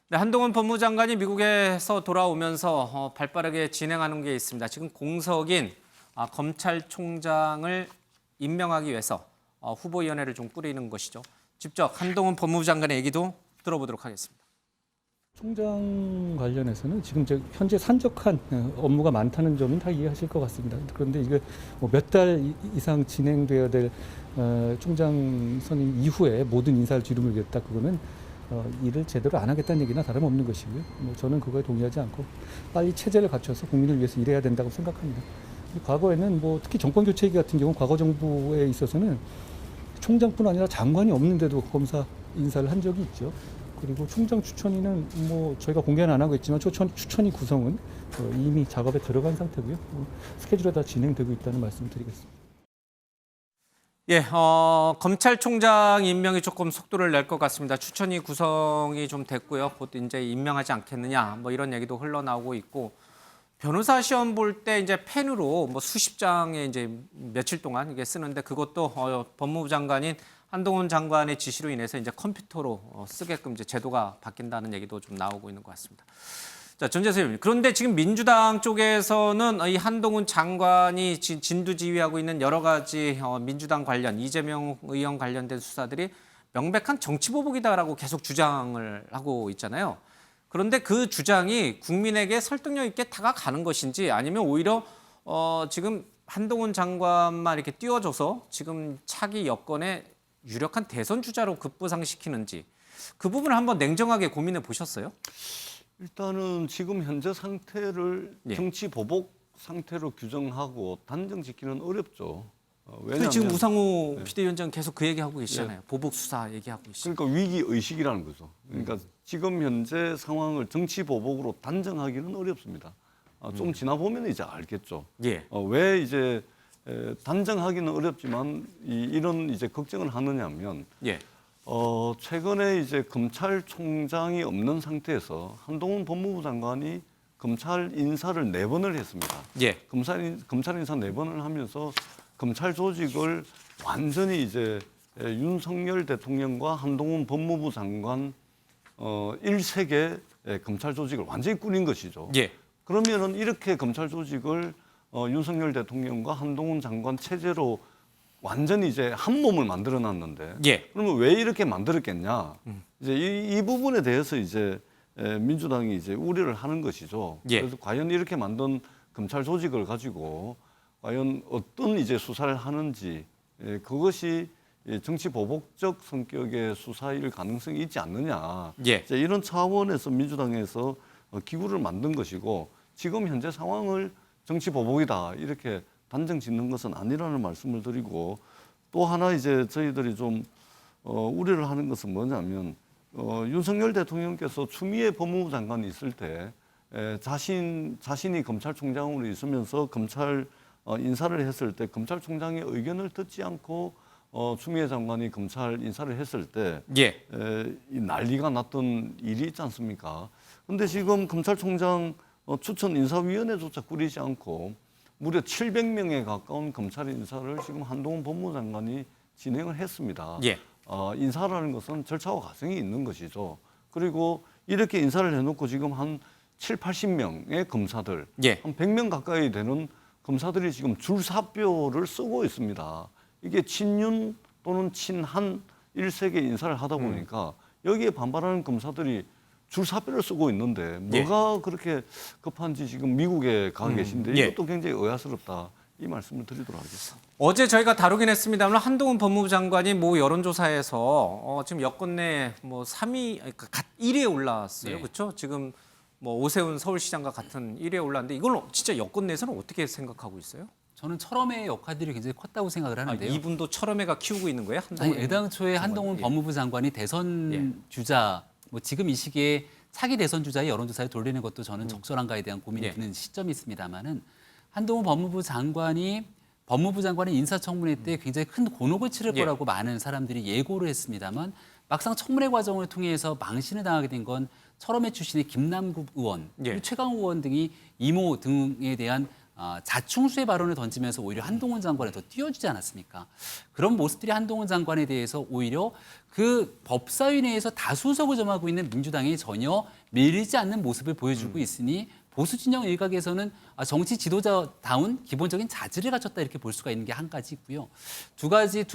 네, 한동훈 법무장관이 미국에서 돌아오면서 발빠르게 진행하는 게 있습니다. 지금 공석인 검찰총장을 임명하기 위해서 후보위원회를 좀 꾸리는 것이죠. 직접 한동훈 법무장관의 얘기도 들어보도록 하겠습니다. 총장 관련해서는 지금 현재 산적한 업무가 많다는 점은 다 이해하실 것 같습니다. 그런데 이게 몇 달 이상 진행되어야 될 총장 선임 이후에 모든 인사를 뒤로밀겠다, 그거는 일을 제대로 안 하겠다는 얘기나 다름없는 것이고요. 저는 그거에 동의하지 않고 빨리 체제를 갖춰서 국민을 위해서 일해야 된다고 생각합니다. 과거에는 특히 정권 교체기 같은 경우 과거 정부에 있어서는 총장뿐 아니라 장관이 없는데도 검사 인사를 한 적이 있죠. 그리고 총장 추천위는 저희가 공개는 안 하고 있지만 추천위 구성은 이미 작업에 들어간 상태고요. 스케줄에 다 진행되고 있다는 말씀을 드리겠습니다. 예, 검찰총장 임명이 조금 속도를 낼 것 같습니다. 추천위 구성이 좀 됐고요. 곧 이제 임명하지 않겠느냐, 이런 얘기도 흘러나오고 있고, 변호사 시험 볼 때 이제 펜으로 수십 장에 이제 며칠 동안 이게 쓰는데 그것도 법무부 장관인 한동훈 장관의 지시로 인해서 이제 컴퓨터로 쓰게끔 이제 제도가 바뀐다는 얘기도 좀 나오고 있는 것 같습니다. 자, 전재수님. 그런데 지금 민주당 쪽에서는 이 한동훈 장관이 진두지휘하고 있는 여러 가지 민주당 관련, 이재명 의원 관련된 수사들이 명백한 정치보복이다라고 계속 주장을 하고 있잖아요. 그런데 그 주장이 국민에게 설득력 있게 다가가는 것인지 아니면 오히려 지금 한동훈 장관만 이렇게 띄워줘서 지금 차기 여건의 유력한 대선 주자로 급부상시키는지 그 부분을 한번 냉정하게 고민해 보셨어요? 일단은 지금 현재 상태를 예. 정치 보복 상태로 규정하고 단정 짓기는 어렵죠. 왜냐하면 지금 우상호 비대위원장 계속 그 얘기하고 계시잖아요. 보복 수사 얘기하고 계시죠. 그러니까 위기 의식이라는 거죠. 그러니까 지금 현재 상황을 정치 보복으로 단정하기는 어렵습니다. 좀 지나 보면 이제 알겠죠. 예. 왜 이제 단정하기는 어렵지만 이런 이제 걱정을 하느냐면. 예. 최근에 이제 검찰총장이 없는 상태에서 한동훈 법무부 장관이 검찰 인사를 4번을 했습니다. 예. 검찰 인사 4번을 하면서 검찰 조직을 완전히 이제 윤석열 대통령과 한동훈 법무부 장관 1색의 검찰 조직을 완전히 꾸린 것이죠. 예. 그러면은 이렇게 검찰 조직을 윤석열 대통령과 한동훈 장관 체제로 완전히 이제 한 몸을 만들어 놨는데 예. 그러면 왜 이렇게 만들었겠냐? 이제 이 부분에 대해서 이제 민주당이 이제 우려를 하는 것이죠. 예. 그래서 과연 이렇게 만든 검찰 조직을 가지고 과연 어떤 이제 수사를 하는지 그것이 정치 보복적 성격의 수사일 가능성이 있지 않느냐. 예. 이제 이런 차원에서 민주당에서 기구를 만든 것이고 지금 현재 상황을 정치 보복이다 이렇게 단정 짓는 것은 아니라는 말씀을 드리고 또 하나 이제 저희들이 좀 우려를 하는 것은 뭐냐면 윤석열 대통령께서 추미애 법무부 장관이 있을 때 자신이 검찰총장으로 있으면서 검찰 인사를 했을 때 검찰총장의 의견을 듣지 않고 추미애 장관이 검찰 인사를 했을 때 예. 이 난리가 났던 일이 있지 않습니까? 그런데 지금 검찰총장 추천 인사위원회조차 꾸리지 않고 무려 700명에 가까운 검찰 인사를 지금 한동훈 법무부 장관이 진행을 했습니다. 예. 인사라는 것은 절차와 과정이 있는 것이죠. 그리고 이렇게 인사를 해놓고 지금 한 7, 80명의 검사들, 예. 한 100명 가까이 되는 검사들이 지금 줄사표를 쓰고 있습니다. 이게 친윤 또는 친한 일색의 인사를 하다 보니까 여기에 반발하는 검사들이 줄사표를 쓰고 있는데 뭐가 그렇게 급한지 지금 미국에 가 계신데 이것도 굉장히 의아스럽다. 이 말씀을 드리도록 하겠습니다. 어제 저희가 다루긴 했습니다만 한동훈 법무부 장관이 여론조사에서 지금 여권 내 3위, 그러니까 1위에 올라왔어요. 네. 그렇죠? 지금 오세훈 서울시장과 같은 1위에 올랐는데 이걸 진짜 여권 내에서는 어떻게 생각하고 있어요? 저는 철험의 역할들이 굉장히 컸다고 생각을 하는데요. 이분도 철험회가 키우고 있는 거예요? 아니, 한동훈 애당초에 한동훈 예. 법무부 장관이 대선 주자, 지금 이 시기에 차기 대선 주자의 여론조사에 돌리는 것도 저는 적절한가에 대한 고민이 예. 드는 시점이 있습니다만은 한동훈 법무부 장관이 인사청문회 때 굉장히 큰 곤혹을 치를 예. 거라고 많은 사람들이 예고를 했습니다만 막상 청문회 과정을 통해서 망신을 당하게 된 건 철험회 출신의 김남국 의원, 예. 그리고 최강욱 의원 등이 이모 등에 대한 자충수의 발언을 던지면서 오히려 한동훈 장관에 더 띄워주지 않았습니까? 그런 모습들이 한동훈 장관에 대해서 오히려 그 법사위 내에서 다수석을 점하고 있는 민주당이 전혀 밀리지 않는 모습을 보여주고 있으니 보수 진영 일각에서는 정치 지도자다운 기본적인 자질을 갖췄다 이렇게 볼 수가 있는 게 한 가지 있고요. 두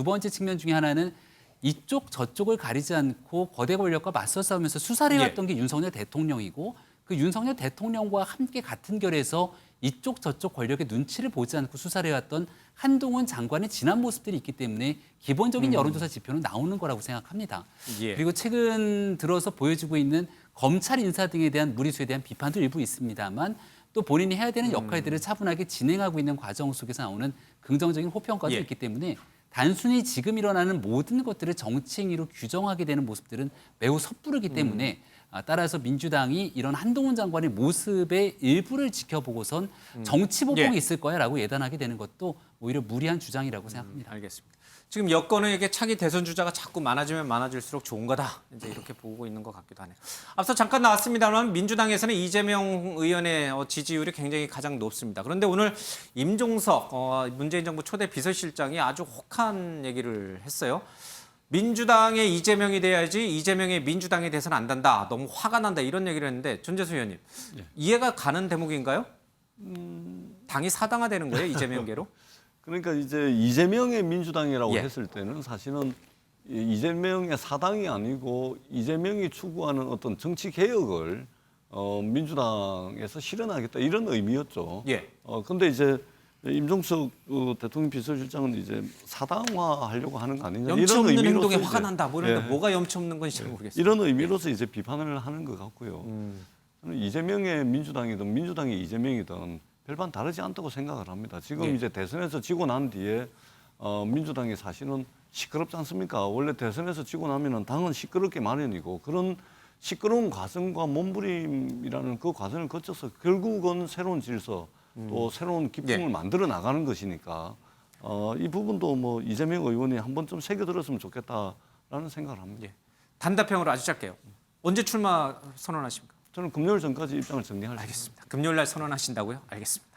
번째 측면 중에 하나는 이쪽 저쪽을 가리지 않고 거대 권력과 맞서 싸우면서 수사를 해왔던 게 윤석열 대통령이고 그 윤석열 대통령과 함께 같은 결에서 이쪽 저쪽 권력의 눈치를 보지 않고 수사를 해왔던 한동훈 장관의 지난 모습들이 있기 때문에 기본적인 여론조사 지표는 나오는 거라고 생각합니다. 예. 그리고 최근 들어서 보여주고 있는 검찰 인사 등에 대한 무리수에 대한 비판도 일부 있습니다만 또 본인이 해야 되는 역할들을 차분하게 진행하고 있는 과정 속에서 나오는 긍정적인 호평가도 예. 있기 때문에 단순히 지금 일어나는 모든 것들을 정치 행위로 규정하게 되는 모습들은 매우 섣부르기 때문에 따라서 민주당이 이런 한동훈 장관의 모습의 일부를 지켜보고선 정치 보복이 예. 있을 거야라고 예단하게 되는 것도 오히려 무리한 주장이라고 생각합니다. 알겠습니다. 지금 여권에게 차기 대선 주자가 자꾸 많아지면 많아질수록 좋은 거다. 이제 이렇게 보고 있는 것 같기도 하네요. 앞서 잠깐 나왔습니다만 민주당에서는 이재명 의원의 지지율이 굉장히 가장 높습니다. 그런데 오늘 임종석 문재인 정부 초대 비서실장이 아주 혹한 얘기를 했어요. 민주당의 이재명이 돼야지 이재명의 민주당에 대해서는 안 된다. 너무 화가 난다. 이런 얘기를 했는데 전재수 의원님 이해가 가는 대목인가요? 당이 사당화되는 거예요? 이재명계로? 그러니까 이제 이재명의 민주당이라고 예. 했을 때는 사실은 이재명의 사당이 아니고 이재명이 추구하는 어떤 정치 개혁을 민주당에서 실현하겠다 이런 의미였죠. 예. 근데 이제 임종석 대통령 비서실장은 이제 사당화하려고 하는 거 아니냐 염치 이런 없는 의미로서 행동에 이제, 화가 난다. 뭐 이런데 예, 뭐가 염치 없는 건지 잘 모르겠어요. 이런 의미로서 이제 비판을 하는 것 같고요. 저는 이재명의 민주당이든 민주당의 이재명이든 별반 다르지 않다고 생각을 합니다. 지금 예. 이제 대선에서 지고 난 뒤에 민주당이 사실은 시끄럽지 않습니까? 원래 대선에서 지고 나면은 당은 시끄럽게 마련이고 그런 시끄러운 과정과 몸부림이라는 그 과정을 거쳐서 결국은 새로운 질서 또 새로운 기풍을 예. 만들어 나가는 것이니까 이 부분도 뭐 이재명 의원이 한 번쯤 새겨들었으면 좋겠다라는 생각을 합니다. 예. 단답형으로 아주 짧게요. 언제 출마 선언하십니까? 저는 금요일 전까지 입장을 정리할 수 있습니다. 알겠습니다. 금요일 날 선언하신다고요? 알겠습니다.